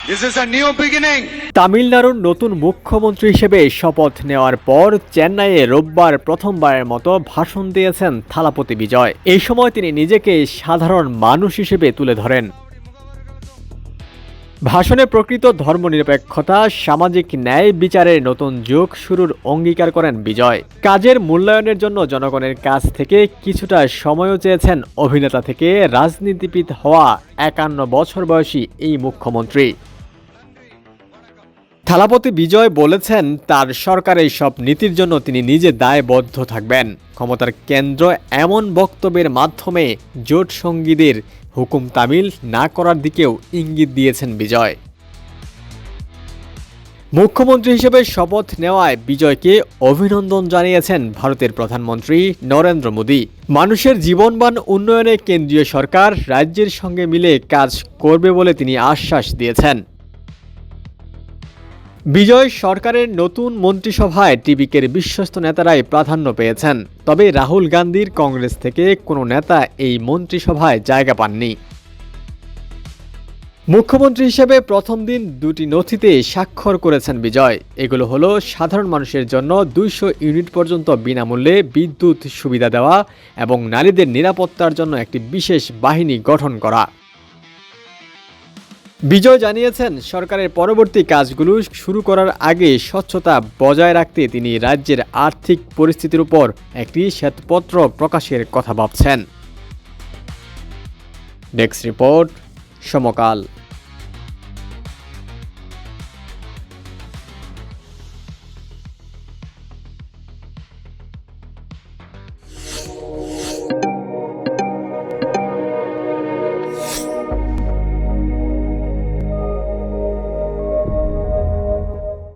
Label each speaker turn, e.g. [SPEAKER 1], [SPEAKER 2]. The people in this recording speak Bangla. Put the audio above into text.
[SPEAKER 1] This is a new beginning.
[SPEAKER 2] তামিলনাড়ুর নতুন মুখ্যমন্ত্রী হিসেবে শপথ নেওয়ার পর চেন্নাইয়ে রোববার প্রথমবারের মতো ভাষণ দিয়েছেন থালাপতি বিজয়। এই সময় তিনি নিজেকে সাধারণ মানুষ হিসেবে তুলে ধরেন। ভাষণে প্রকৃত ধর্মনিরপেক্ষতা, সামাজিক ন্যায় বিচারের নতুন যুগ শুরুর অঙ্গীকার করেন বিজয়। কাজের মূল্যায়নের জন্য জনগণের কাছ থেকে কিছুটা সময়ও চেয়েছেন অভিনেতা থেকে রাজনীতিবিদ হওয়া ৫১ বছর বয়সী এই মুখ্যমন্ত্রী। থালাপতি বিজয় বলেছেন, তার সরকারের সব নীতির জন্য তিনি নিজে দায়বদ্ধ থাকবেন। ক্ষমতার কেন্দ্র এমন বক্তব্যের মাধ্যমে জোট সঙ্গীদের হুকুম তামিল না করার দিকেও ইঙ্গিত দিয়েছেন বিজয়। মুখ্যমন্ত্রী হিসেবে শপথ নেওয়ায় বিজয়কে অভিনন্দন জানিয়েছেন ভারতের প্রধানমন্ত্রী নরেন্দ্র মোদী। মানুষের জীবনমান উন্নয়নে কেন্দ্রীয় সরকার রাজ্যের সঙ্গে মিলে কাজ করবে বলে তিনি আশ্বাস দিয়েছেন। বিজয় সরকারের নতুন মন্ত্রিসভায় টিবিকের বিশ্বস্ত নেতারাই প্রাধান্য পেয়েছেন। তবে রাহুল গান্ধীর কংগ্রেস থেকে কোনো নেতা এই মন্ত্রিসভায় জায়গা পাননি। মুখ্যমন্ত্রী হিসেবে প্রথম দিন দুটি নথিতে স্বাক্ষর করেছেন বিজয়। এগুলো হলো সাধারণ মানুষের জন্য ২০০ ইউনিট পর্যন্ত বিনামূল্যে বিদ্যুৎ সুবিধা দেওয়া এবং নারীদের নিরাপত্তার জন্য একটি বিশেষ বাহিনী গঠন করা। বিজয় জানিয়েছেন, সরকারের পরবর্তী কাজগুলো শুরু করার আগে স্বচ্ছতা বজায় রাখতে তিনি রাজ্যের আর্থিক পরিস্থিতির উপর একটি শ্বেতপত্র প্রকাশের কথা ভাবছেন। ডেস্ক রিপোর্ট, সমকাল।